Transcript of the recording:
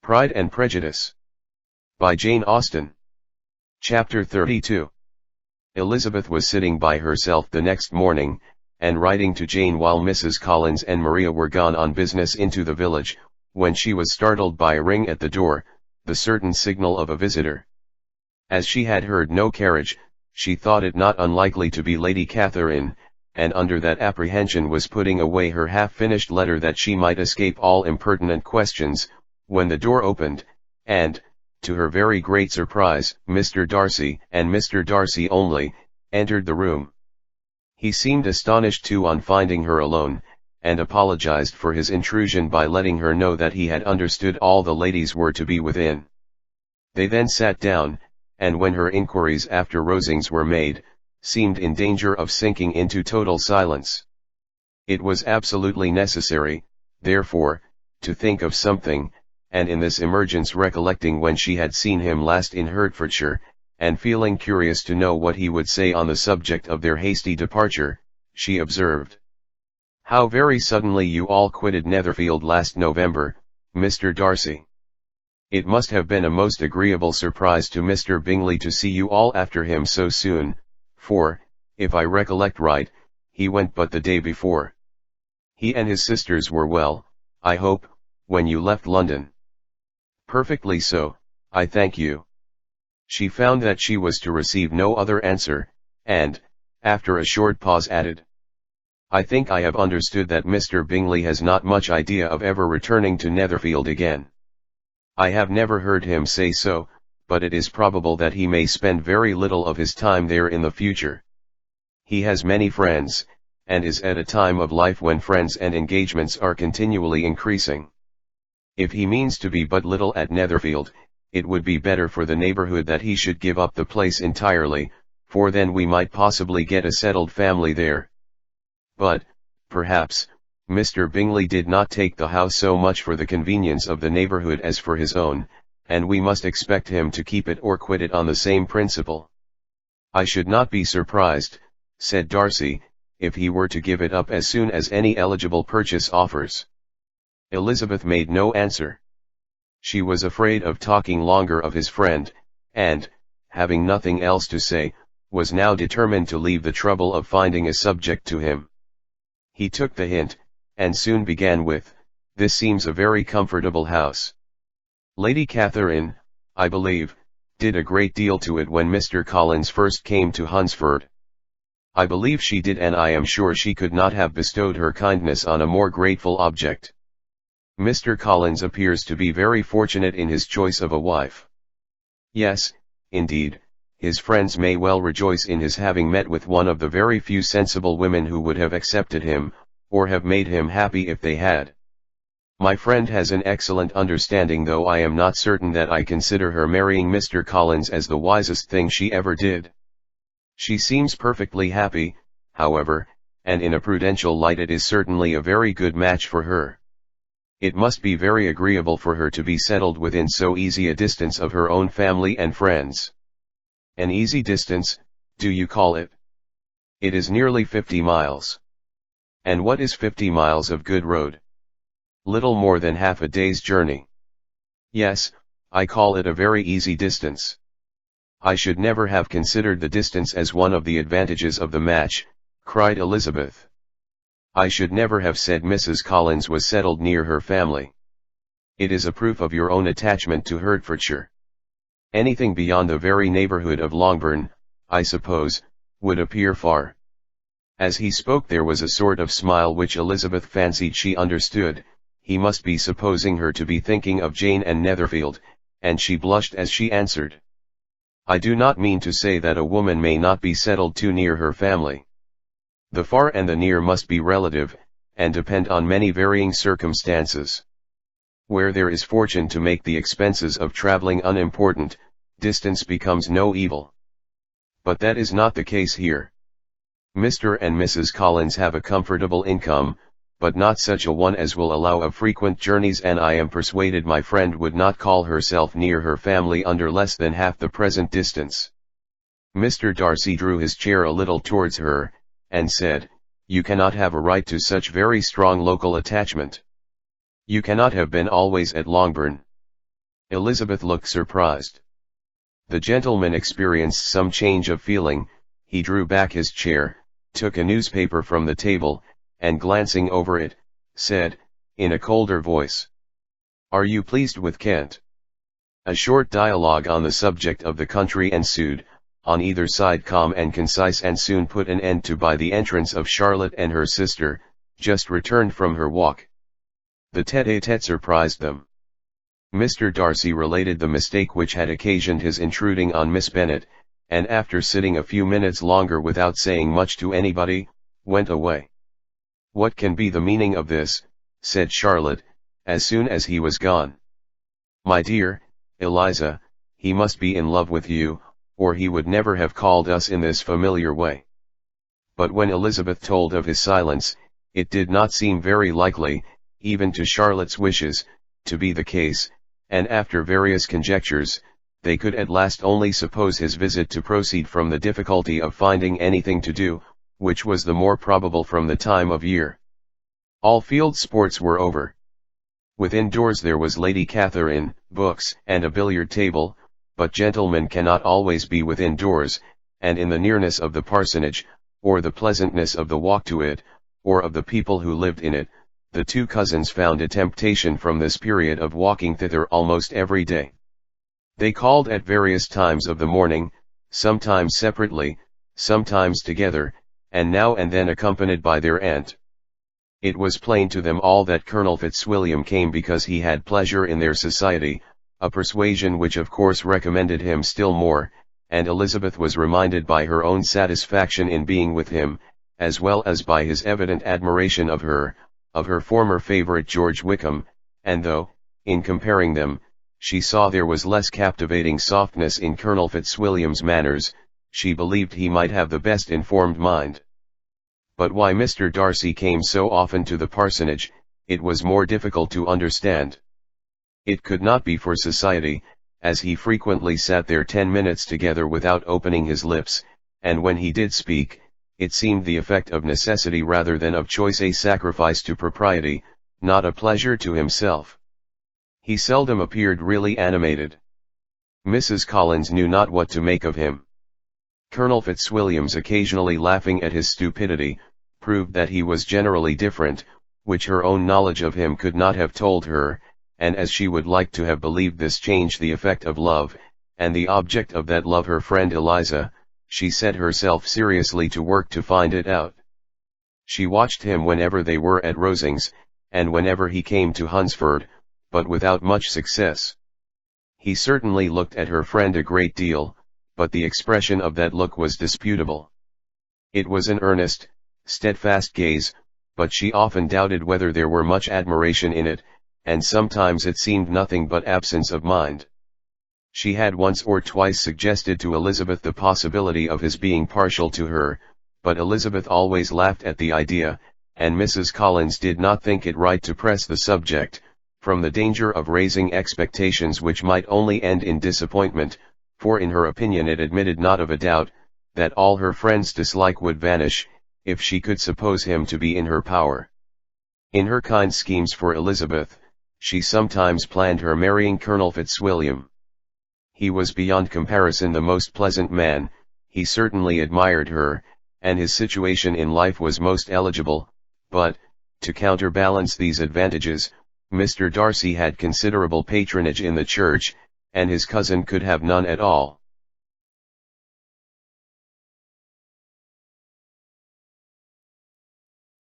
Pride and Prejudice. By Jane Austen. Chapter 32. Elizabeth was sitting by herself the next morning, and writing to Jane while Mrs. Collins and Maria were gone on business into the village, when she was startled by a ring at the door, the certain signal of a visitor. As she had heard no carriage, she thought it not unlikely to be Lady Catherine, and under that apprehension was putting away her half-finished letter that she might escape all impertinent questions, when the door opened, and, to her very great surprise, Mr. Darcy, and Mr. Darcy only, entered the room. He seemed astonished too on finding her alone, and apologized for his intrusion by letting her know that he had understood all the ladies were to be within. They then sat down, and when her inquiries after Rosings were made, seemed in danger of sinking into total silence. It was absolutely necessary, therefore, to think of something, and in this emergence recollecting when she had seen him last in Hertfordshire, and feeling curious to know what he would say on the subject of their hasty departure, she observed, "How very suddenly you all quitted Netherfield last November, Mr. Darcy. It must have been a most agreeable surprise to Mr. Bingley to see you all after him so soon, for, if I recollect right, he went but the day before. He and his sisters were well, I hope, when you left London?" "Perfectly so, I thank you." She found that she was to receive no other answer, and, after a short pause added, "I think I have understood that Mr. Bingley has not much idea of ever returning to Netherfield again. I have never heard him say so, but it is probable that he may spend very little of his time there in the future. He has many friends, and is at a time of life when friends and engagements are continually increasing. If he means to be but little at Netherfield, it would be better for the neighborhood that he should give up the place entirely, for then we might possibly get a settled family there. But, perhaps, Mr. Bingley did not take the house so much for the convenience of the neighborhood as for his own, and we must expect him to keep it or quit it on the same principle." "I should not be surprised," said Darcy, "if he were to give it up as soon as any eligible purchase offers." Elizabeth made no answer. She was afraid of talking longer of his friend, and, having nothing else to say, was now determined to leave the trouble of finding a subject to him. He took the hint, and soon began with, "This seems a very comfortable house. Lady Catherine, I believe, did a great deal to it when Mr. Collins first came to Hunsford. I believe she did, and I am sure she could not have bestowed her kindness on a more grateful object. Mr. Collins appears to be very fortunate in his choice of a wife. Yes, indeed, his friends may well rejoice in his having met with one of the very few sensible women who would have accepted him, or have made him happy if they had. My friend has an excellent understanding, though I am not certain that I consider her marrying Mr. Collins as the wisest thing she ever did. She seems perfectly happy, however, and in a prudential light it is certainly a very good match for her. It must be very agreeable for her to be settled within so easy a distance of her own family and friends." "An easy distance, do you call it?" "It is nearly 50 miles. "And what is 50 miles of good road?" "Little more than half a day's journey." "Yes, I call it a very easy distance." "I should never have considered the distance as one of the advantages of the match," cried Elizabeth. "I should never have said Mrs. Collins was settled near her family. It is a proof of your own attachment to Hertfordshire. Anything beyond the very neighborhood of Longbourn, I suppose, would appear far." As he spoke there was a sort of smile which Elizabeth fancied she understood. He must be supposing her to be thinking of Jane and Netherfield, and she blushed as she answered, "I do not mean to say that a woman may not be settled too near her family. The far and the near must be relative, and depend on many varying circumstances. Where there is fortune to make the expenses of traveling unimportant, distance becomes no evil. But that is not the case here. Mr. and Mrs. Collins have a comfortable income, but not such a one as will allow of frequent journeys, and I am persuaded my friend would not call herself near her family under less than half the present distance." Mr. Darcy drew his chair a little towards her, and said, "You cannot have a right to such very strong local attachment. You cannot have been always at Longbourn." Elizabeth looked surprised. The gentleman experienced some change of feeling. He drew back his chair, took a newspaper from the table, and glancing over it, said, in a colder voice, "Are you pleased with Kent?" A short dialogue on the subject of the country ensued, on either side calm and concise, and soon put an end to by the entrance of Charlotte and her sister, just returned from her walk. The tête-à-tête surprised them. Mr. Darcy related the mistake which had occasioned his intruding on Miss Bennet, and after sitting a few minutes longer without saying much to anybody, went away. "What can be the meaning of this?" said Charlotte, as soon as he was gone. "My dear Eliza, he must be in love with you, or he would never have called us in this familiar way." But when Elizabeth told of his silence, it did not seem very likely, even to Charlotte's wishes, to be the case, and after various conjectures, they could at last only suppose his visit to proceed from the difficulty of finding anything to do, which was the more probable from the time of year. All field sports were over. Within doors there was Lady Catherine, books, and a billiard table, but gentlemen cannot always be within doors, and in the nearness of the parsonage, or the pleasantness of the walk to it, or of the people who lived in it, the two cousins found a temptation from this period of walking thither almost every day. They called at various times of the morning, sometimes separately, sometimes together, and now and then accompanied by their aunt. It was plain to them all that Colonel Fitzwilliam came because he had pleasure in their society, a persuasion which of course recommended him still more, and Elizabeth was reminded by her own satisfaction in being with him, as well as by his evident admiration of her former favourite George Wickham, and though, in comparing them, she saw there was less captivating softness in Colonel Fitzwilliam's manners, she believed he might have the best informed mind. But why Mr. Darcy came so often to the parsonage, it was more difficult to understand. It could not be for society, as he frequently sat there 10 minutes together without opening his lips, and when he did speak, it seemed the effect of necessity rather than of choice, a sacrifice to propriety, not a pleasure to himself. He seldom appeared really animated. Mrs. Collins knew not what to make of him. Colonel Fitzwilliam's occasionally laughing at his stupidity, proved that he was generally different, which her own knowledge of him could not have told her, and as she would like to have believed this changed the effect of love, and the object of that love her friend Eliza, she set herself seriously to work to find it out. She watched him whenever they were at Rosings, and whenever he came to Hunsford, but without much success. He certainly looked at her friend a great deal, but the expression of that look was disputable. It was an earnest, steadfast gaze, but she often doubted whether there were much admiration in it, and sometimes it seemed nothing but absence of mind. She had once or twice suggested to Elizabeth the possibility of his being partial to her, but Elizabeth always laughed at the idea, and Mrs. Collins did not think it right to press the subject, from the danger of raising expectations which might only end in disappointment, for in her opinion it admitted not of a doubt, that all her friend's dislike would vanish, if she could suppose him to be in her power. In her kind schemes for Elizabeth, she sometimes planned her marrying Colonel Fitzwilliam. He was beyond comparison the most pleasant man, he certainly admired her, and his situation in life was most eligible, but, to counterbalance these advantages, Mr. Darcy had considerable patronage in the church, and his cousin could have none at all.